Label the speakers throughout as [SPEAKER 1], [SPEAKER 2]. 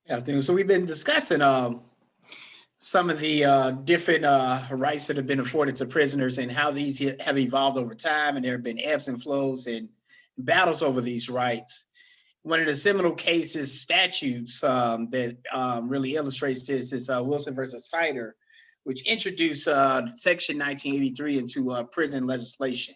[SPEAKER 1] Yeah, so we've been discussing some of the different rights that have been afforded to prisoners and how these have evolved over time, and there have been ebbs and flows and battles over these rights. One of the seminal cases statutes that really illustrates this is Wilson versus Sider, which introduced Section 1983 into prison legislation.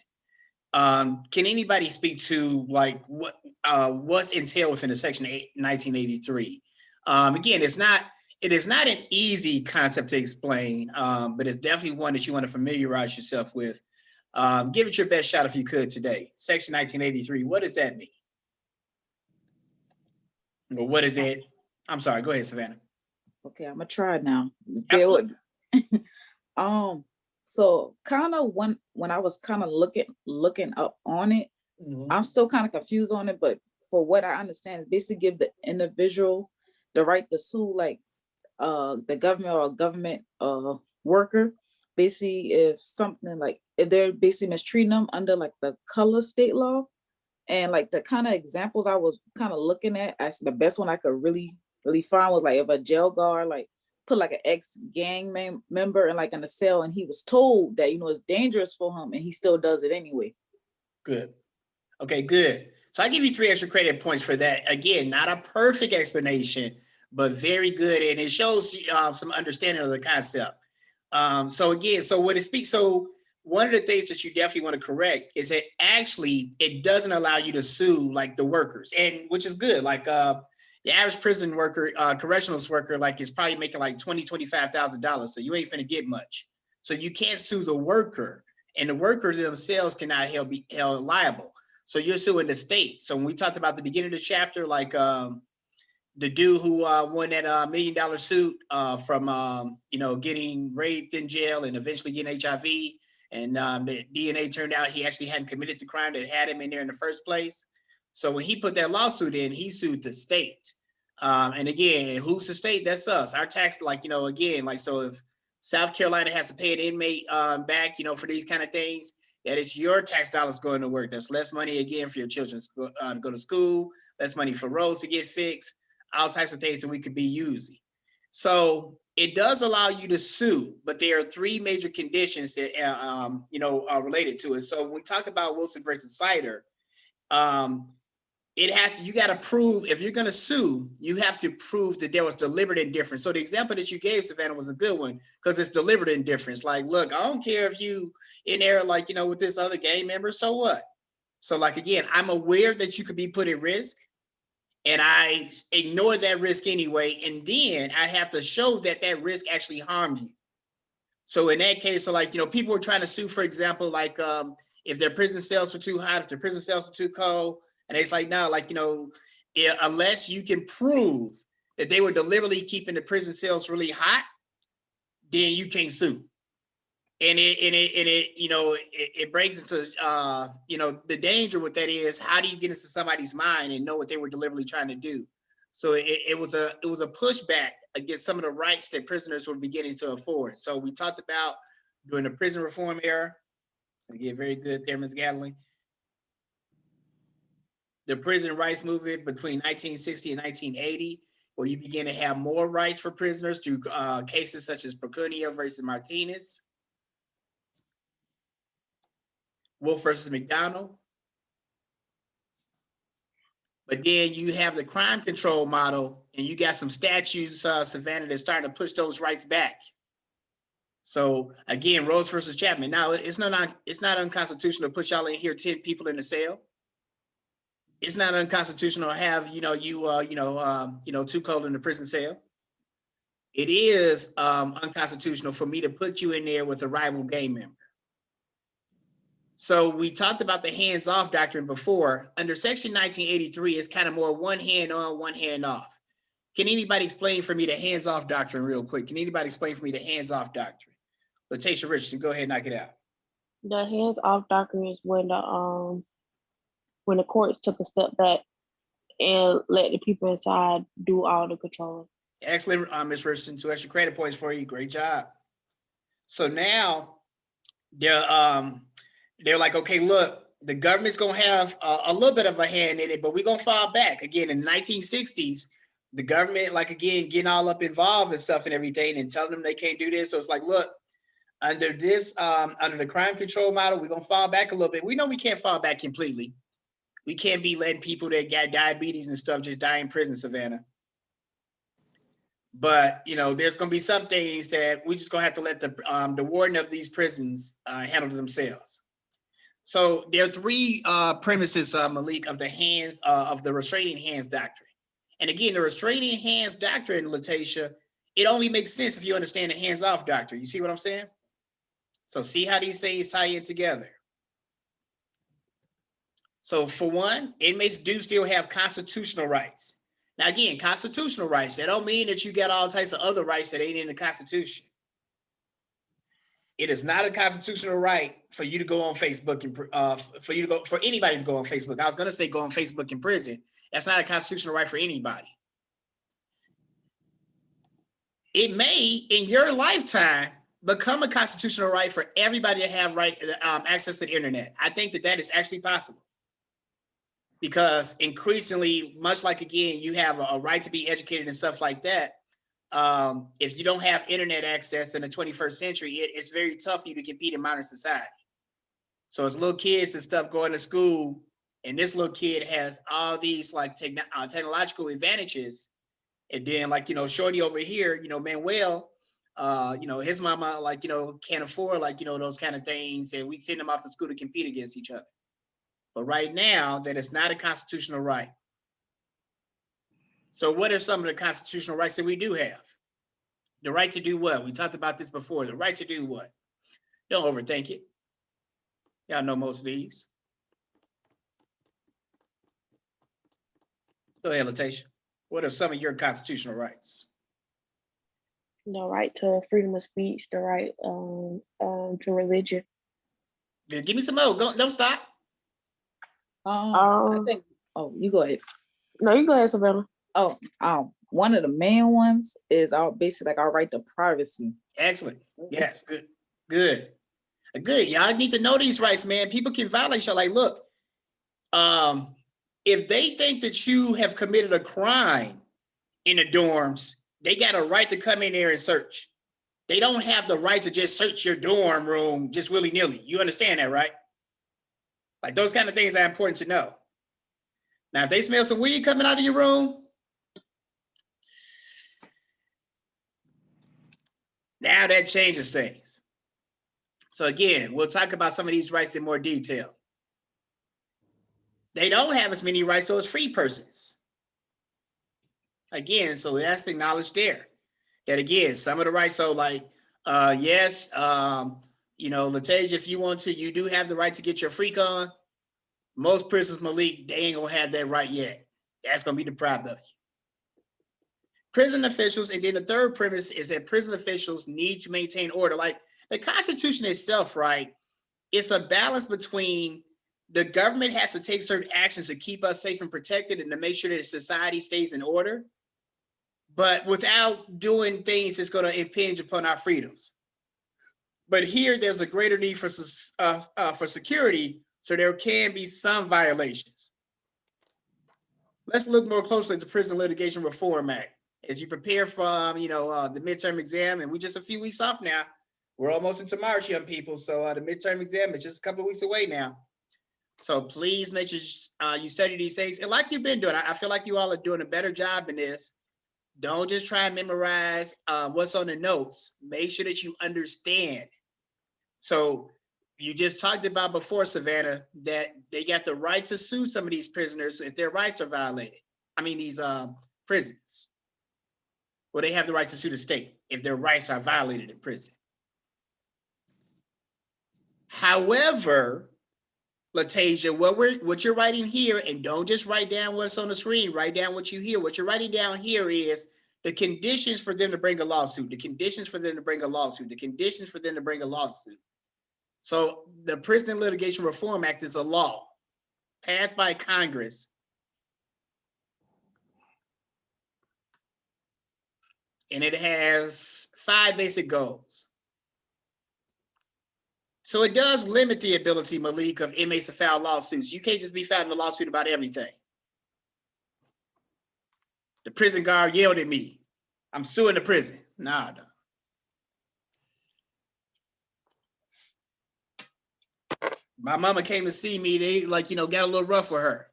[SPEAKER 1] Can anybody speak to like what's entailed within the Section 1983? Again, it is not an easy concept to explain, but it's definitely one that you want to familiarize yourself with. Give it your best shot if you could today. Section 1983. What does that mean? Or what is it? I'm sorry. Go ahead, Savannah.
[SPEAKER 2] Okay, I'm gonna try now. Bear with
[SPEAKER 1] Absolutely.
[SPEAKER 2] me. So kind of when I was kind of looking up on it,
[SPEAKER 1] Mhm.
[SPEAKER 2] I'm still kind of confused on it, but for what I understand, it basically give the individual the right to sue like the government or a government worker. Basically, if something like if they're basically mistreating them under like the color state law. And like the kind of examples I was kind of looking at, actually the best one I could really find was like if a jail guard like put like an ex gang member in like in a cell, and he was told that it's dangerous for him, and he still does it anyway.
[SPEAKER 1] Good. Okay, good. So I give you 3 extra credit points for that. Again, not a perfect explanation, but very good, and it shows some understanding of the concept. So again, so what it speaks. So one of the things that you definitely want to correct is that actually it doesn't allow you to sue like the workers, and which is good. Like the average prison worker, correctionals worker, like is probably making like $25,000. So you ain't finna get much. So you can't sue the worker, and the workers themselves cannot be held liable. So you're suing the state. So when we talked about the beginning of the chapter, like the dude who won that $1 million suit from getting raped in jail and eventually getting HIV, and the DNA turned out he actually hadn't committed the crime that had him in there in the first place. So when he put that lawsuit in, he sued the state. And again, who's the state? That's us. Our tax, like again, like so if South Carolina has to pay an inmate back, for these kind of things, that it's your tax dollars going to work. That's less money again for your children to go to school, less money for roads to get fixed, all types of things that we could be using. So it does allow you to sue, but there are 3 major conditions that are related to it. So when we talk about Wilson versus Sider, um, it has to, you got to prove, if you're going to sue, you have to prove that there was deliberate indifference. So the example that you gave, Savannah, was a good one because it's deliberate indifference. Like, look, I don't care if you in there, like, with this other gang member, so what? So like, again, I'm aware that you could be put at risk, and I ignore that risk anyway. And then I have to show that that risk actually harmed you. So in that case, so like, people are trying to sue, for example, like if their prison cells are too hot, if their prison cells are too cold, and it's like, no, like, unless you can prove that they were deliberately keeping the prison cells really hot, then you can't sue. And it brings into the danger with that is, how do you get into somebody's mind and know what they were deliberately trying to do? So it was a pushback against some of the rights that prisoners were beginning to afford. So we talked about during the prison reform era. Again, very good there, Ms. Gatling. The prison rights movement between 1960 and 1980, where you begin to have more rights for prisoners through cases such as Procunio versus Martinez, Wolf versus McDonald. But then you have the crime control model, and you got some statutes, Savannah, that's starting to push those rights back. So again, Rose versus Chapman. Now it's not unconstitutional to put y'all in here 10 people in the cell. It's not unconstitutional to have too cold in the prison cell. It is unconstitutional for me to put you in there with a rival gang member. So we talked about the hands-off doctrine before. Under Section 1983, it's kind of more one hand on, one hand off. Can anybody explain for me the hands-off doctrine real quick? Can anybody explain for me the hands-off doctrine? Letitia Richardson, go ahead and knock it out.
[SPEAKER 3] The hands off doctrine is when the courts took a step back and let the people inside do all the controlling.
[SPEAKER 1] Excellent, Ms. Richardson. 2 extra credit points for you. Great job. So now they're like, okay, look, the government's gonna have a little bit of a hand in it, but we're gonna fall back. Again, in the 1960s, the government, like again, getting all up involved and stuff and everything and telling them they can't do this. So it's like, look, under this, under the crime control model, we're gonna fall back a little bit. We know we can't fall back completely. We can't be letting people that got diabetes and stuff just die in prison, Savannah. But you know, there's gonna be some things that we just gonna have to let the warden of these prisons handle themselves. So there are three premises, Malik, of the hands of the restraining hands doctrine. And again, the restraining hands doctrine, Latasia, it only makes sense if you understand the hands-off doctrine. You see what I'm saying? So see how these things tie in together. So for one, inmates do still have constitutional rights. Now again, constitutional rights, that don't mean that you got all types of other rights that ain't in the Constitution. It is not a constitutional right for you to go on Facebook and for anybody to go on Facebook. I was gonna say go on Facebook in prison. That's not a constitutional right for anybody. It may, in your lifetime, become a constitutional right for everybody to have access to the internet. I think that is actually possible. Because increasingly, much like again, you have a right to be educated and stuff like that. If you don't have internet access in the 21st century, it's very tough for you to compete in modern society. So as little kids and stuff going to school, and this little kid has all these like technological advantages, and then like, you know, Shorty over here, you know, Manuel, you know, his mama, like, you know, can't afford like, you know, those kind of things, and we send them off to school to compete against each other. But right now, that is not a constitutional right. So what are some of the constitutional rights that we do have? The right to do what? We talked about this before. The right to do what? Don't overthink it. Y'all know most of these. Go ahead, Latasia. What are some of your constitutional rights?
[SPEAKER 3] The right to freedom of speech, the right to religion.
[SPEAKER 1] Then give me some more. Don't stop.
[SPEAKER 2] I think. Oh, you go ahead.
[SPEAKER 3] No, you go ahead, Savannah.
[SPEAKER 2] One of the main ones is our right to privacy.
[SPEAKER 1] Excellent. Yes, good, good, good. Y'all need to know these rights, man. People can violate you. Like, look, if they think that you have committed a crime in the dorms, they got a right to come in there and search. They don't have the right to just search your dorm room just willy-nilly. You understand that, right? Like those kind of things are important to know. Now, if they smell some weed coming out of your room, now that changes things. So again, we'll talk about some of these rights in more detail. They don't have as many rights as free persons. Again, so that's acknowledged there. That again, some of the rights, so like, yes, you know, Latasia, if you want to, you do have the right to get your freak on. Most prisons, Malik, they ain't gonna have that right yet. That's gonna be deprived of you. Prison officials, and then the third premise is that prison officials need to maintain order. Like the Constitution itself, right? It's a balance between the government has to take certain actions to keep us safe and protected and to make sure that society stays in order, but without doing things that's going to impinge upon our freedoms. But here, there's a greater need for security, so there can be some violations. Let's look more closely at the Prison Litigation Reform Act. As you prepare for, you know, the midterm exam, and we're just a few weeks off now. We're almost into March, young people. So the midterm exam is just a couple of weeks away now. So please make sure you study these things. And like you've been doing, I feel like you all are doing a better job in this. Don't just try and memorize what's on the notes. Make sure that you understand. So you just talked about before, Savannah, that they got the right to sue some of these prisoners if their rights are violated. I mean, these prisons. Well, they have the right to sue the state if their rights are violated in prison. However, Latasia, what you're writing here, and don't just write down what's on the screen, write down what you hear. What you're writing down here is the conditions for them to bring a lawsuit, the conditions for them to bring a lawsuit, the conditions for them to bring a lawsuit. So the Prison Litigation Reform Act is a law passed by Congress. And it has 5 basic goals. So it does limit the ability, Malik, of inmates to file lawsuits. You can't just be filing a lawsuit about everything. The prison guard yelled at me, I'm suing the prison. Nah, no. My mama came to see me, they like, got a little rough with her.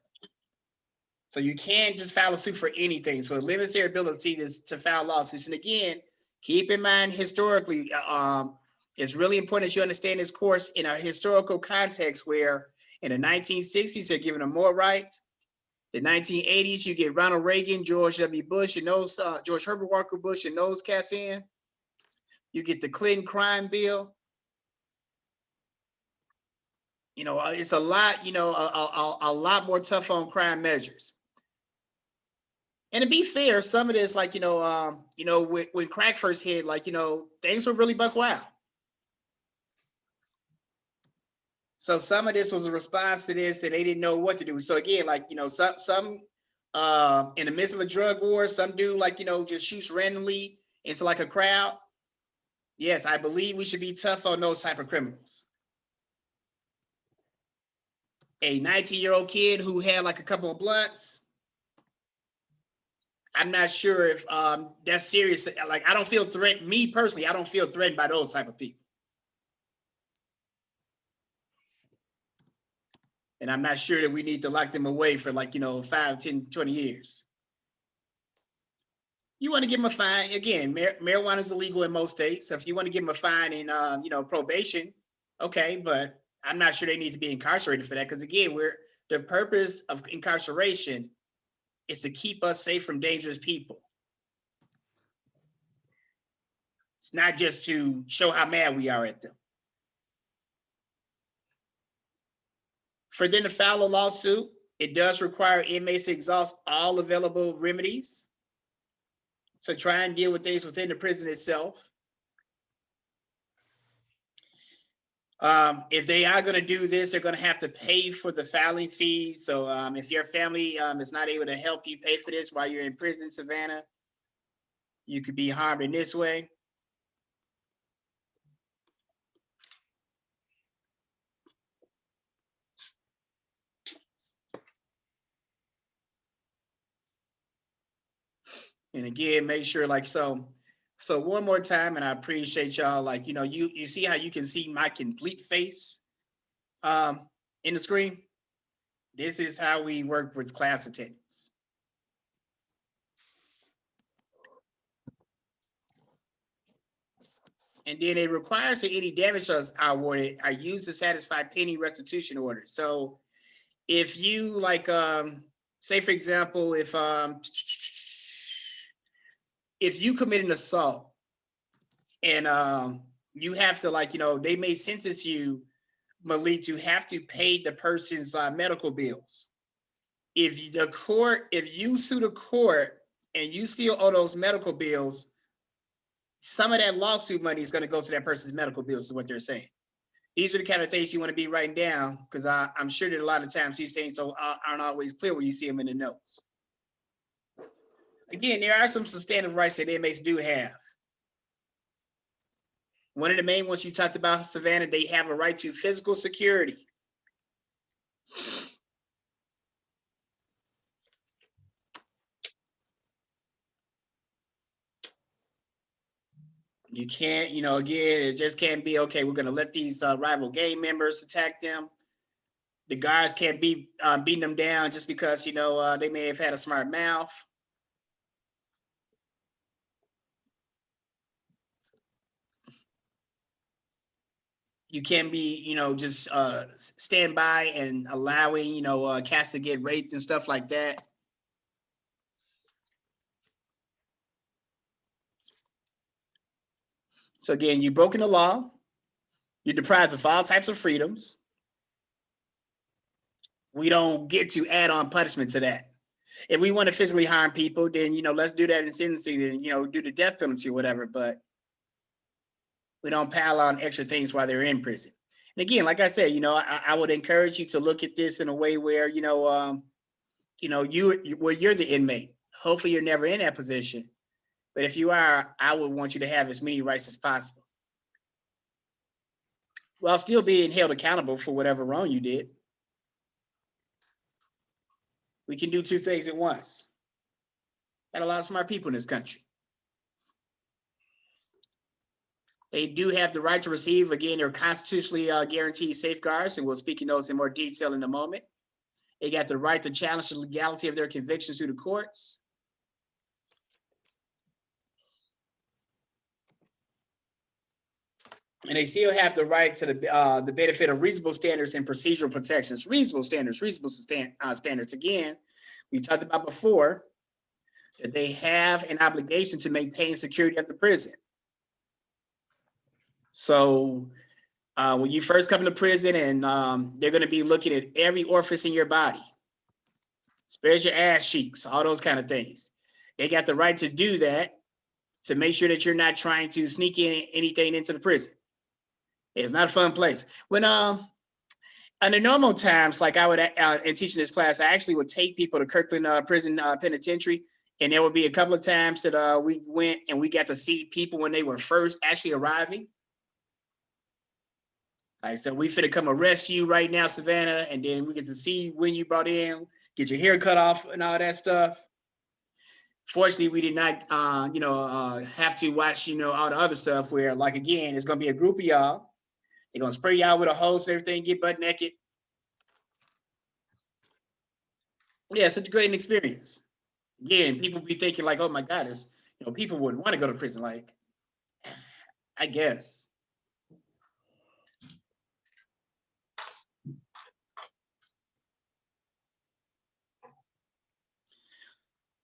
[SPEAKER 1] So you can't just file a suit for anything. So it limits their ability to file lawsuits. And again, keep in mind historically, it's really important that you understand this course in a historical context where in the 1960s, they're giving them more rights. The 1980s, you get Ronald Reagan, George W. Bush, and those George Herbert Walker Bush and those cats in. You get the Clinton crime bill. It's a lot, a lot more tough on crime measures. And to be fair, some of this, like, when crack first hit, like, things were really buck wild. So some of this was a response to this, and they didn't know what to do. So again, like, some in the midst of a drug war, some dude, like, just shoots randomly into like a crowd. Yes, I believe we should be tough on those type of criminals. A 19-year-old kid who had like a couple of blunts, I'm not sure if that's serious. Like, I don't feel threatened. Me personally, I don't feel threatened by those type of people. And I'm not sure that we need to lock them away for like, 5, 10, 20 years. You want to give them a fine. Again, marijuana is illegal in most states. So if you want to give them a fine and, probation, okay, but I'm not sure they need to be incarcerated for that. Because again, the purpose of incarceration is to keep us safe from dangerous people. It's not just to show how mad we are at them. For them to file a lawsuit, it does require inmates to exhaust all available remedies. So try and deal with things within the prison itself. If they are going to do this, they're going to have to pay for the filing fees. So if your family is not able to help you pay for this while you're in prison, Savannah, you could be harmed in this way. And again, make sure, like, so one more time, and I appreciate y'all, like, you see how you can see my complete face in the screen? This is how we work with class attendance. And then it requires that any damages are awarded are used to satisfy penny restitution orders. So if you, like, say, for example, if you commit an assault and you have to, like, they may sentence you, Malik, to have to pay the person's medical bills. If you sue the court and you still owe those medical bills, some of that lawsuit money is going to go to that person's medical bills, is what they're saying. These are the kind of things you want to be writing down, because I'm sure that a lot of times these things aren't always clear when you see them in the notes. Again, there are some substantive rights that inmates do have. One of the main ones you talked about, Savannah, they have a right to physical security. You can't, again, it just can't be, okay, we're going to let these rival gang members attack them. The guards can't be beating them down just because, they may have had a smart mouth. You can't be, just stand by and allowing, cats to get raped and stuff like that. So again, you've broken the law. You're deprived of all types of freedoms. We don't get to add on punishment to that. If we want to physically harm people, then, let's do that in sentencing and, do the death penalty or whatever. But we don't pile on extra things while they're in prison. And again, like I said, I would encourage you to look at this in a way where, you're the inmate. Hopefully you're never in that position. But if you are, I would want you to have as many rights as possible, while still being held accountable for whatever wrong you did. We can do two things at once. Got a lot of smart people in this country. They do have the right to receive, again, their constitutionally guaranteed safeguards, and we'll speak in those in more detail in a moment. They got the right to challenge the legality of their convictions through the courts. And they still have the right to the benefit of reasonable standards and procedural protections. Reasonable standards. Again, we talked about before that they have an obligation to maintain security of the prison. So when you first come to prison, and they're going to be looking at every orifice in your body, spares your ass cheeks, all those kind of things. They got the right to do that to make sure that you're not trying to sneak in anything into the prison. It's not a fun place. When under normal times, like I would in teaching this class, I actually would take people to Kirkland Prison Penitentiary, and there would be a couple of times that we went and we got to see people when they were first actually arriving. Like I said, we finna come arrest you right now, Savannah, and then we get to see when you brought in, get your hair cut off and all that stuff. Fortunately, we did not, have to watch, all the other stuff where, like, again, it's gonna be a group of y'all. They're gonna spray y'all with a hose and everything, get butt naked. Yeah, it's a degrading experience. Again, people be thinking like, oh my God, it's, people wouldn't want to go to prison. Like, I guess.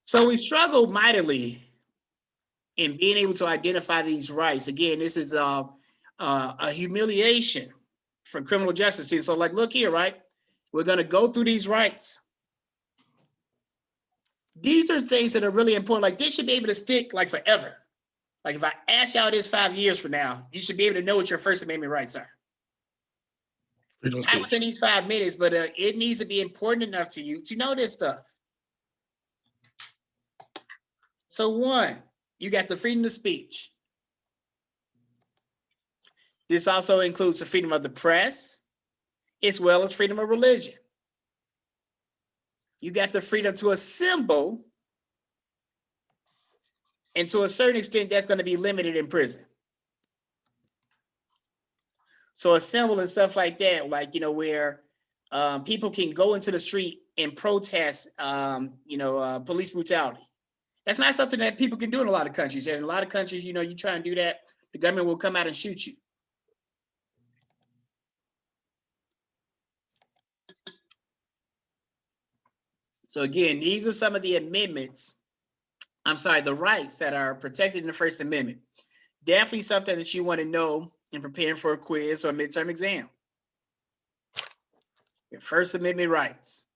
[SPEAKER 1] So we struggle mightily in being able to identify these rights. Again, this is a humiliation for criminal justice teams. So like, look here, right? We're going to go through these rights. These are things that are really important. Like, this should be able to stick like forever. Like, if I ask y'all this 5 years from now, you should be able to know what your First Amendment rights are. Not within these 5 minutes, but it needs to be important enough to you to know this stuff. So 1, you got the freedom of speech. This also includes the freedom of the press, as well as freedom of religion. You got the freedom to assemble, and to a certain extent, that's going to be limited in prison. So assemble and stuff like that, like, where people can go into the street and protest, police brutality. That's not something that people can do in a lot of countries. And in a lot of countries, you try and do that, the government will come out and shoot you. So again, these are some of the amendments, the rights that are protected in the First Amendment. Definitely something that you want to know in preparing for a quiz or midterm exam. Your First Amendment rights.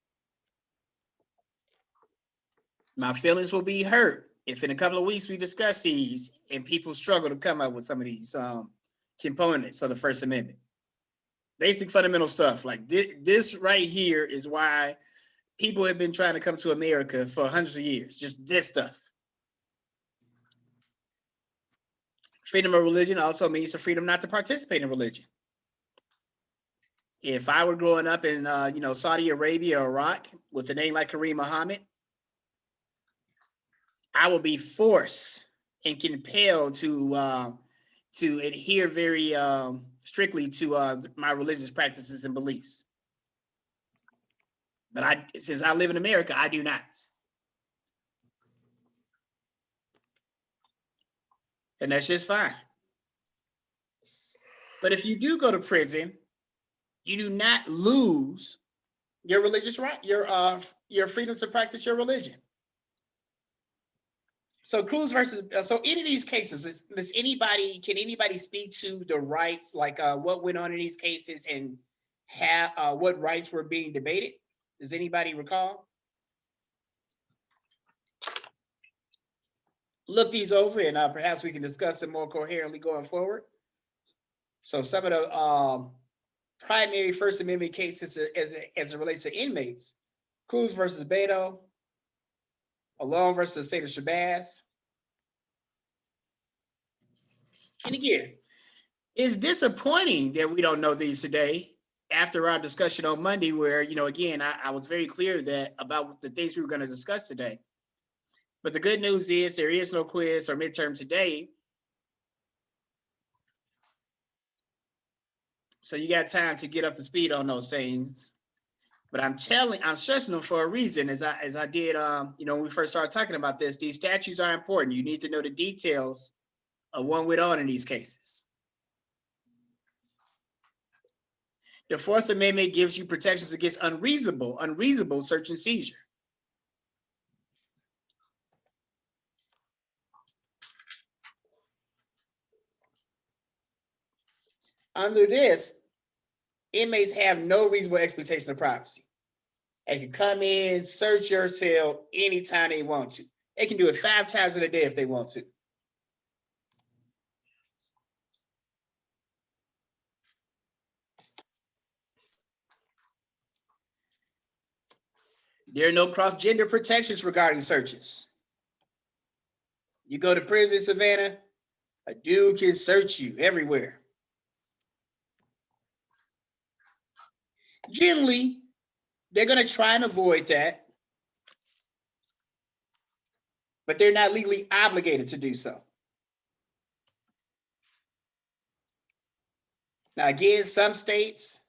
[SPEAKER 1] My feelings will be hurt if in a couple of weeks we discuss these and people struggle to come up with some of these components of the First Amendment. Basic fundamental stuff like this right here is why people have been trying to come to America for hundreds of years, just this stuff. Freedom of religion also means the freedom not to participate in religion. If I were growing up in, Saudi Arabia or Iraq with a name like Kareem Muhammad, I will be forced and compelled to adhere very strictly to my religious practices and beliefs. But since I live in America, I do not. And that's just fine. But if you do go to prison, you do not lose your religious right, your freedom to practice your religion. So Cruz versus, so any of these cases, can anybody speak to the rights, like what went on in these cases and what rights were being debated? Does anybody recall? Look these over and perhaps we can discuss them more coherently going forward. So some of the primary First Amendment cases as it relates to inmates, Cruz versus Beto, Alone versus the state of Shabazz. And again, it's disappointing that we don't know these today after our discussion on Monday, where, again, I was very clear that about the things we were going to discuss today. But the good news is there is no quiz or midterm today. So you got time to get up to speed on those things. But I'm stressing them for a reason. As I did, when we first started talking about this, these statutes are important. You need to know the details of what went on in these cases. The Fourth Amendment gives you protections against unreasonable search and seizure. Under this, inmates have no reasonable expectation of privacy. They can come in, search your cell anytime they want to. They can do it 5 times in a day if they want to. There are no cross-gender protections regarding searches. You go to prison, Savannah, a dude can search you everywhere. Generally, they're going to try and avoid that, but they're not legally obligated to do so. Now, again, some states,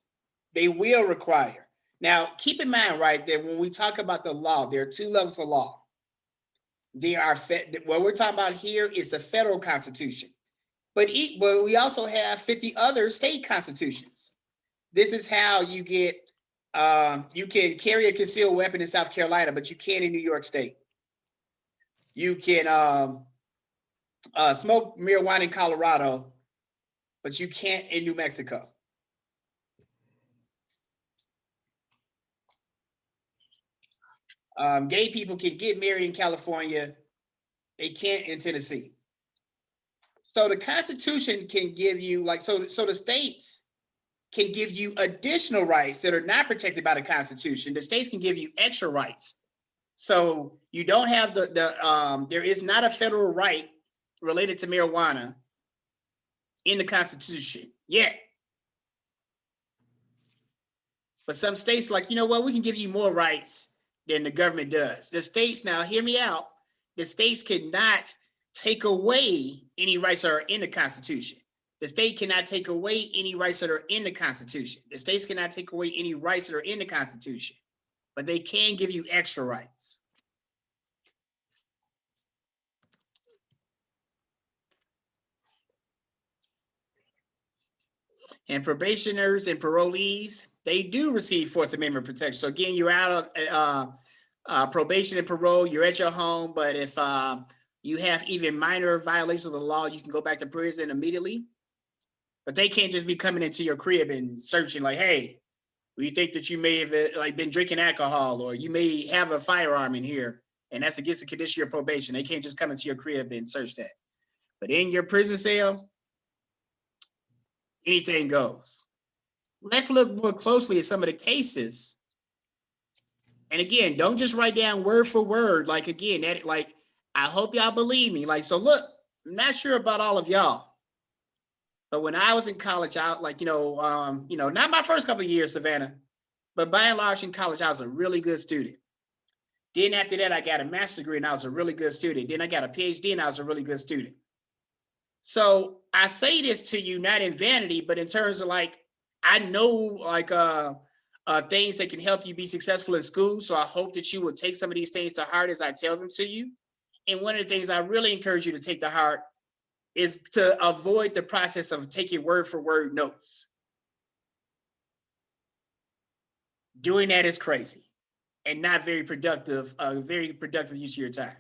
[SPEAKER 1] they will require. Now, keep in mind, right, that when we talk about the law, there are 2 levels of law. What we're talking about here is the federal constitution, but we also have 50 other state constitutions. This is how you get, you can carry a concealed weapon in South Carolina, but you can't in New York State. You can smoke marijuana in Colorado, but you can't in New Mexico. Gay people can get married in California. They can't in Tennessee. So the Constitution can give you so the states can give you additional rights that are not protected by the Constitution. The states can give you extra rights. So you don't have there is not a federal right related to marijuana in the Constitution yet. But some states we can give you more rights than the government does. The states, now hear me out, the states cannot take away any rights that are in the Constitution. The state cannot take away any rights that are in the Constitution. The states cannot take away any rights that are in the Constitution, but they can give you extra rights. And probationers and parolees, they do receive Fourth Amendment protection. So again, you're out of probation and parole, you're at your home, but if you have even minor violations of the law, you can go back to prison immediately. But they can't just be coming into your crib and searching like, hey, we think that you may have been drinking alcohol, or you may have a firearm in here, and that's against the condition of your probation. They can't just come into your crib and search that. But in your prison cell, anything goes. Let's look more closely at some of the cases. And again, don't just write down word for word. I hope y'all believe me. So look, I'm not sure about all of y'all, but when I was in college, not my first couple of years, Savannah, but by and large in college, I was a really good student. Then after that, I got a master's degree and I was a really good student. Then I got a PhD and I was a really good student. So I say this to you, not in vanity, but in terms of I know things that can help you be successful in school. So I hope that you will take some of these things to heart as I tell them to you. And one of the things I really encourage you to take to heart is to avoid the process of taking word for word notes. Doing that is crazy and not very productive use of your time.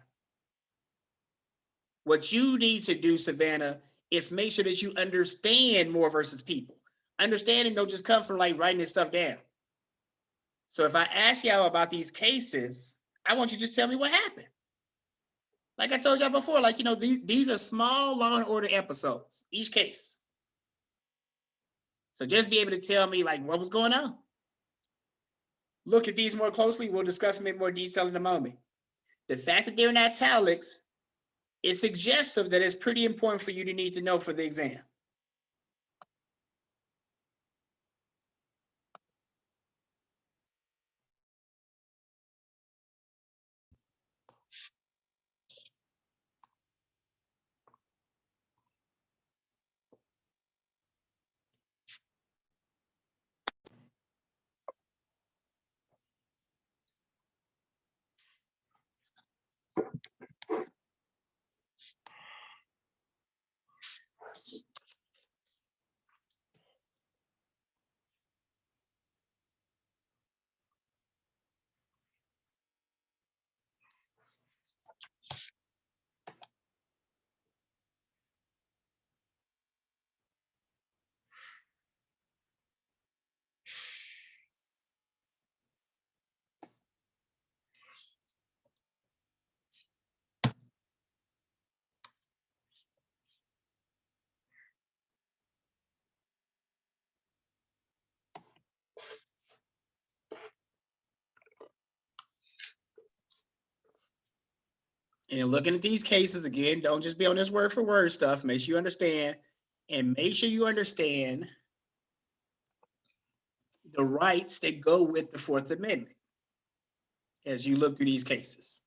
[SPEAKER 1] What you need to do, Savannah, is make sure that you understand more versus people. Understanding don't just come from writing this stuff down. So if I ask y'all about these cases, I want you to just tell me what happened. Like I told y'all before, these are small Law and Order episodes, each case. So just be able to tell me what was going on. Look at these more closely. We'll discuss them in more detail in a moment. The fact that they're in italics is suggestive that it's pretty important for you to need to know for the exam. And looking at these cases again, don't just be on this word for word stuff. Make sure you understand, and make sure you understand the rights that go with the Fourth Amendment as you look through these cases.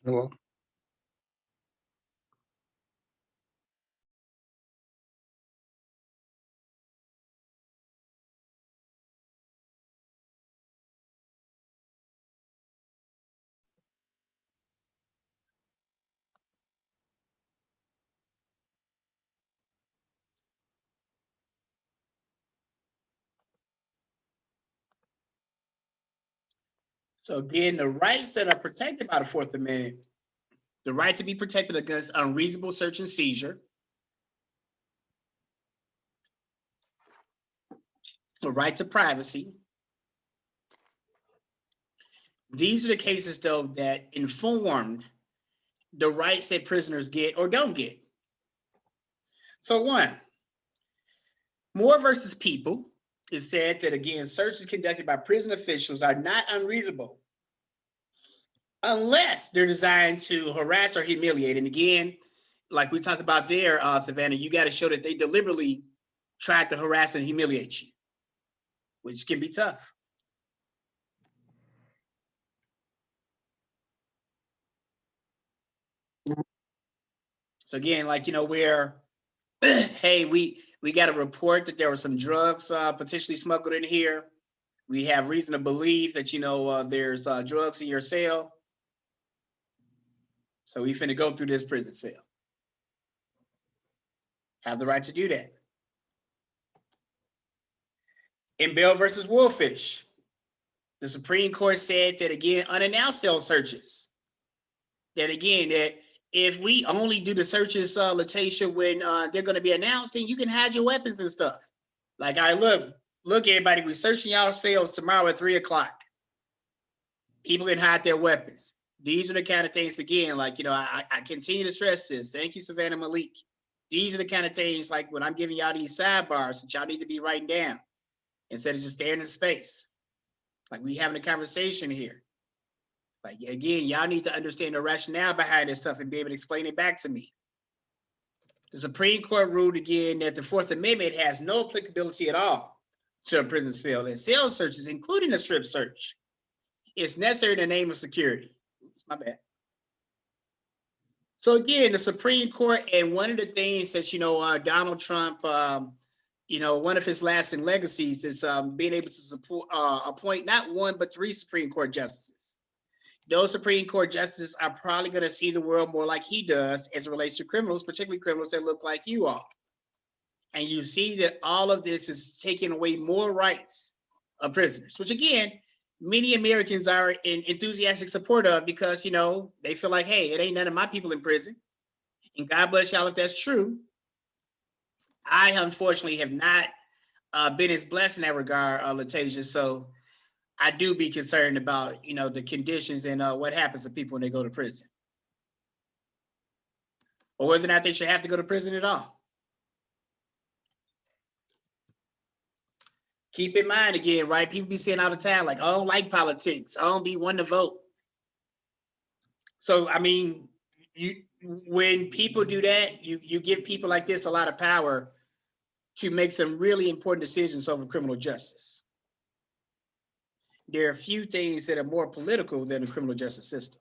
[SPEAKER 4] Hello.
[SPEAKER 1] So again, the rights that are protected by the Fourth Amendment, the right to be protected against unreasonable search and seizure, the right to privacy. These are the cases, though, that informed the rights that prisoners get or don't get. So one, Moore versus People, it said that, again, searches conducted by prison officials are not unreasonable unless they're designed to harass or humiliate. And again, like we talked about there, Savannah, you got to show that they deliberately tried to harass and humiliate you, which can be tough. So again, like, where, hey, we got a report that there were some drugs potentially smuggled in here. We have reason to believe that, there's drugs in your cell. So we finna go through this prison cell. Have the right to do that. In Bell versus Wolfish, the Supreme Court said that, again, unannounced cell searches. That again, that if we only do the searches, Latasia, when they're going to be announced, then you can hide your weapons and stuff. Like, I look, everybody, we're searching y'all cells tomorrow at 3:00. People can hide their weapons. These are the kind of things, again, like, I continue to stress this. Thank you, Savannah Malik. These are the kind of things, like, when I'm giving y'all these sidebars that y'all need to be writing down instead of just staring in space. Like, we having a conversation here. Like, again, y'all need to understand the rationale behind this stuff and be able to explain it back to me. The Supreme Court ruled again that the Fourth Amendment has no applicability at all to a prison cell, and cell searches, including a strip search, is necessary in the name of security. My bad. So again, the Supreme Court, and one of the things that, Donald Trump, one of his lasting legacies is being able to appoint not one, but 3 Supreme Court justices. Those Supreme Court justices are probably going to see the world more like he does as it relates to criminals, particularly criminals that look like you all. And you see that all of this is taking away more rights of prisoners, which again, many Americans are in enthusiastic support of because, they feel like, hey, it ain't none of my people in prison. And God bless y'all if that's true. I unfortunately have not been as blessed in that regard, Latasia. So I do be concerned about, the conditions and what happens to people when they go to prison. Or whether or not they should have to go to prison at all. Keep in mind again, right? People be saying all the time, like, I don't like politics. I don't be one to vote. So, I mean, when people do that, you give people like this a lot of power to make some really important decisions over criminal justice. There are a few things that are more political than the criminal justice system.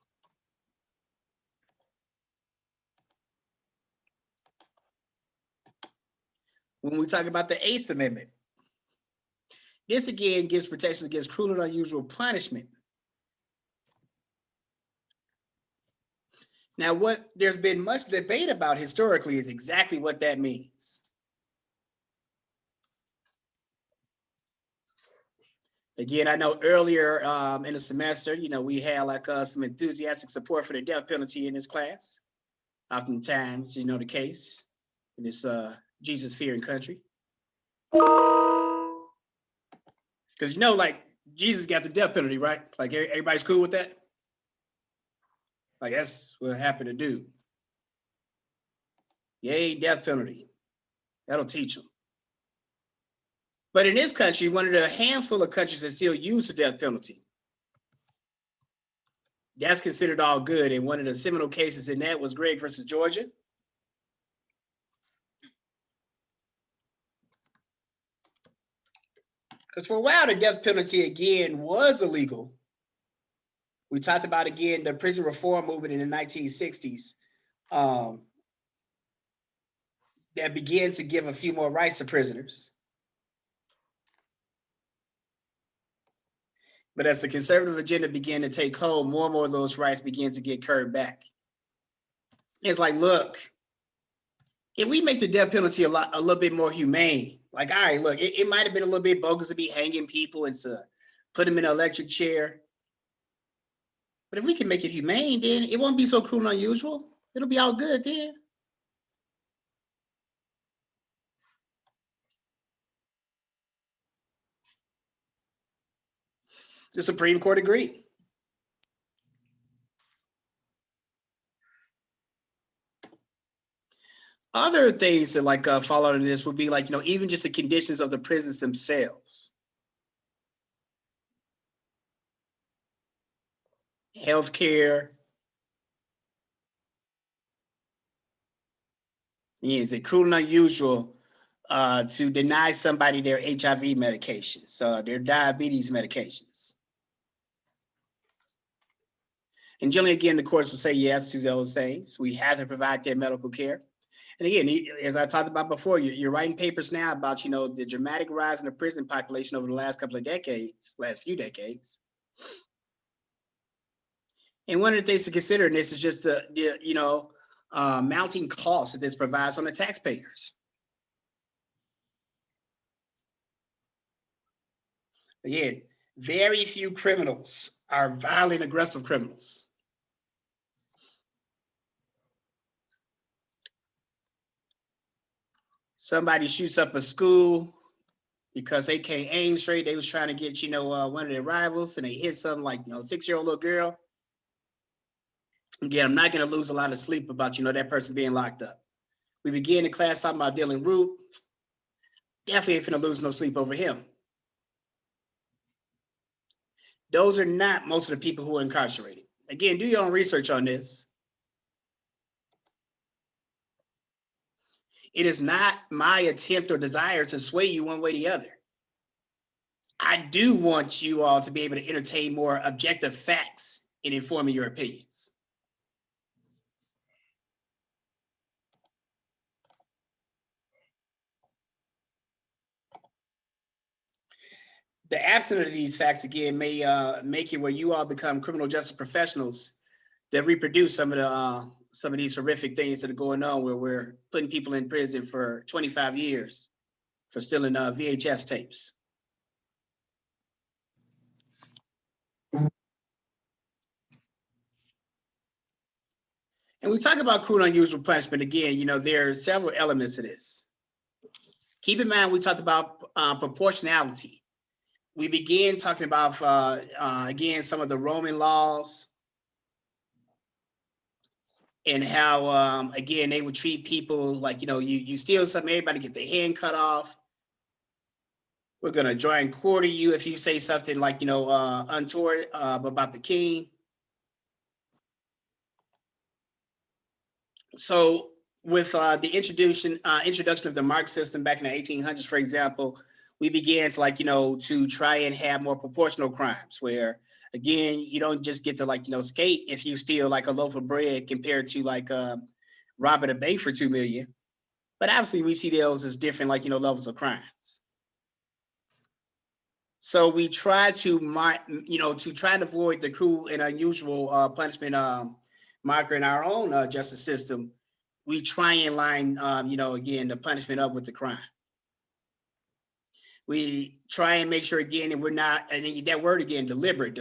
[SPEAKER 1] When we talk about the Eighth Amendment, this again gives protection against cruel and unusual punishment. Now, what there's been much debate about historically is exactly what that means. Again, I know earlier in the semester, we had like some enthusiastic support for the death penalty in this class. Oftentimes, the case in this Jesus fearing country. Because like Jesus got the death penalty, right? Like everybody's cool with that. Like that's what happened to do. Yay, death penalty. That'll teach them. But in this country, one of the handful of countries that still use the death penalty. That's considered all good. And one of the seminal cases in that was Gregg versus Georgia. Because for a while, the death penalty, again, was illegal. We talked about, again, the prison reform movement in the 1960s that began to give a few more rights to prisoners. But as the conservative agenda began to take hold, more and more of those rights began to get curbed back. It's like, look, if we make the death penalty a little bit more humane, like, all right, look, it might have been a little bit bogus to be hanging people and to put them in an electric chair. But if we can make it humane, then it won't be so cruel and unusual. It'll be all good then. The Supreme Court agreed. Other things that like follow in this would be like, even just the conditions of the prisons themselves. Healthcare. Is it cruel and unusual to deny somebody their HIV medications, their diabetes medications? And generally, again, the courts will say yes to those things. We have to provide their medical care. And again, as I talked about before, you're writing papers now about, the dramatic rise in the prison population over the last couple of decades, last few decades. And one of the things to consider in this is just the mounting costs that this provides on the taxpayers. Again, very few criminals are violent, aggressive criminals. Somebody shoots up a school because they can't aim straight. They was trying to get, one of their rivals, and they hit something like, 6-year-old little girl. Again, I'm not going to lose a lot of sleep about, that person being locked up. We began the class talking about Dylann Roof. Definitely ain't finna lose no sleep over him. Those are not most of the people who are incarcerated. Again, do your own research on this. It is not my attempt or desire to sway you one way or the other. I do want you all to be able to entertain more objective facts in informing your opinions. The absence of these facts, again, may make it where you all become criminal justice professionals that reproduce some of these horrific things that are going on, where we're putting people in prison for 25 years for stealing VHS tapes. And we talk about cruel and unusual punishment. Again, there are several elements to this. Keep in mind, we talked about proportionality. We began talking about, again, some of the Roman laws and how, again, they would treat people like, you steal something, everybody get their hand cut off. We're going to join and quarter you if you say something like, untoward about the king. So with the introduction of the mark system back in the 1800s, for example, we began to to try and have more proportional crimes where, again, you don't just get to skate if you steal like a loaf of bread compared to robbing a bank for $2 million. But obviously we see those as different levels of crimes. So we try to try and avoid the cruel and unusual punishment marker in our own justice system. We try and line again the punishment up with the crime. We try and make sure again that we're not, and that word again, deliberate,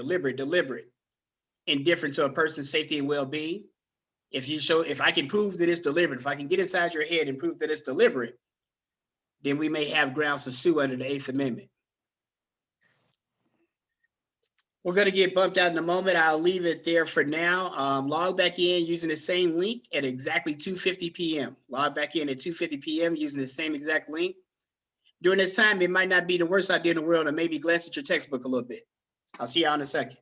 [SPEAKER 1] indifferent to a person's safety and well-being. If I can prove that it's deliberate, if I can get inside your head and prove that it's deliberate, then we may have grounds to sue under the 8th Amendment. We're going to get bumped out in a moment. I'll leave it there for now. Log back in using the same link at exactly 2:50 p.m. Log back in at 2:50 p.m. using the same exact link. During this time, it might not be the worst idea in the world to maybe glance at your textbook a little bit. I'll see y'all in a second.